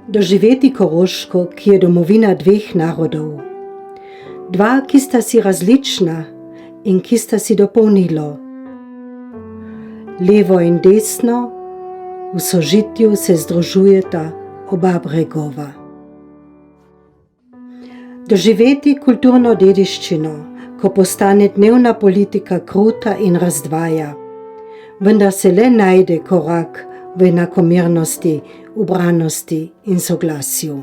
Doživeti Koroško, ki je domovina dveh narodov. Dva, ki sta si različna in ki sta si dopolnilo. Levo in desno v sožitju se združujeta oba bregova. Doživeti kulturno dediščino, ko postane dnevna politika kruta in razdvaja, vendar se le najde korak v enakomernosti, ubranosti in soglasju.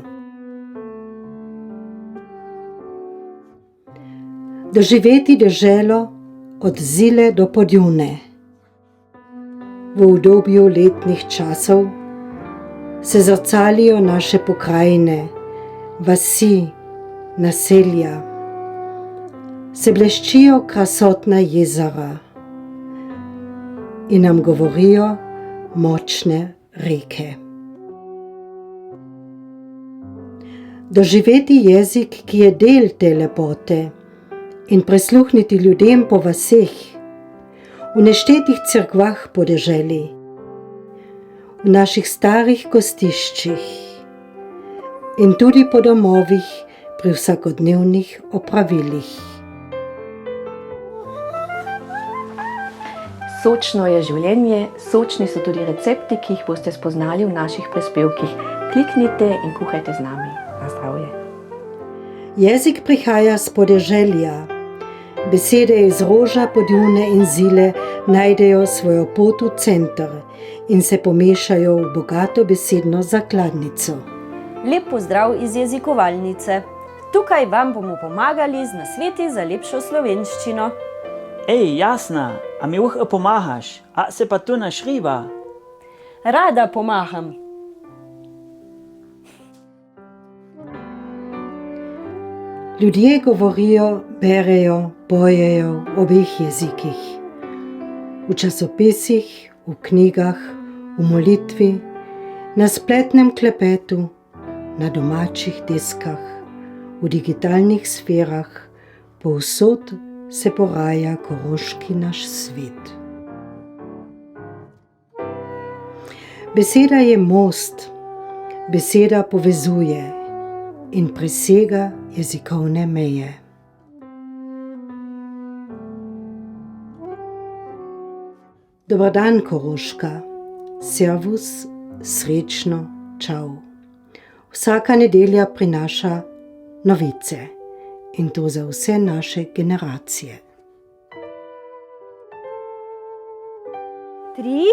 Doživeti deželo od Zile do Podjune. V udobju letnih časov se zrcalijo naše pokrajine, vasi, naselja, se bleščijo krasotna jezera in nam govorijo močne reke. Doživeti jezik, ki je del te lepote, in prisluhniti ljudem po vaseh, v neštetih cerkvah po deželi, v naših starih gostiščih in tudi po domovih pri vsakodnevnih opravilih. Sočno je življenje, sočni so tudi recepti, ki jih boste spoznali v naših prispevkih. Kliknite in kuhajte z nami. Na zdravje. Jezik prihaja s podeželja. Besede iz Roža, Podjune in Zile najdejo svojo pot v center in se pomešajo v bogato besedno zakladnico. Lep pozdrav iz jezikovalnice. Tukaj vam bomo pomagali z nasveti za lepšo slovenščino. Ej, Jasna, a mi pomagaš? A se pa tu našriva? Rada pomagam. Ljudje govorijo, berejo, pojejo v obeh jezikih. V časopisih, v knjigah, v molitvi, na spletnem klepetu, na domačih deskah, v digitalnih sferah, povsod se poraja koroški naš svet. Beseda je most, beseda povezuje in presega jezikovne meje. Dobar dan, Koroška. Servus, srečno, čau. Vsaka nedelja prinaša novice in to za vse naše generacije. 3,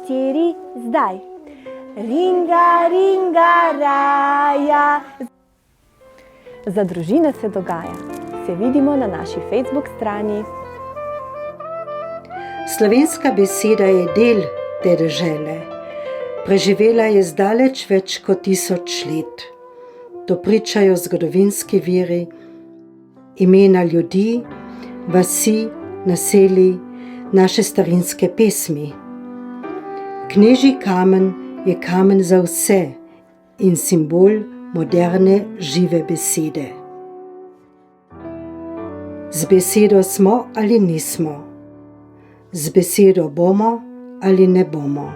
4, zdaj. Ringa, ringa, raja. Za družine se dogaja. Se vidimo na naši Facebook strani. Slovenska beseda je del te dežele. Preživela je zdaleč več kot 1000 let. To pričajo zgodovinski viri, imena ljudi, vasi, naselij, naše starinske pesmi. Knežji kamen je kamen za vse in simbol moderne, žive besede. Z besedo smo ali nismo, z besedo bomo ali ne bomo.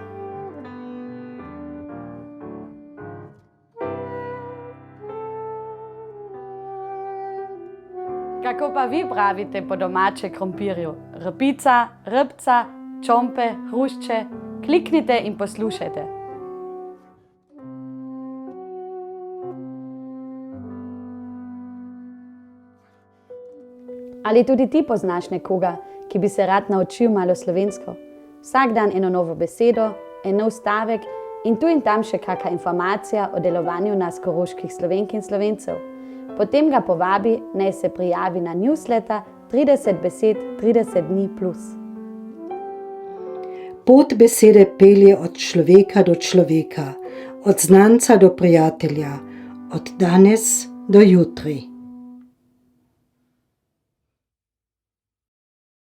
Kako pa vi pravite po domače krompirju? Repica, rpca, čompe, hrušče? Kliknite in poslušajte. Ali tudi ti poznaš nekoga, ki bi se rad naučil malo slovensko? Vsak dan eno novo besedo, en nov stavek in tu in tam še kakšna informacija o delovanju nas koroških Slovenk in Slovencev. Potem ga povabi, naj se prijavi na newsletter 30 besed 30 dni plus. Pot besede pelje od človeka do človeka, od znanca do prijatelja, od danes do jutri.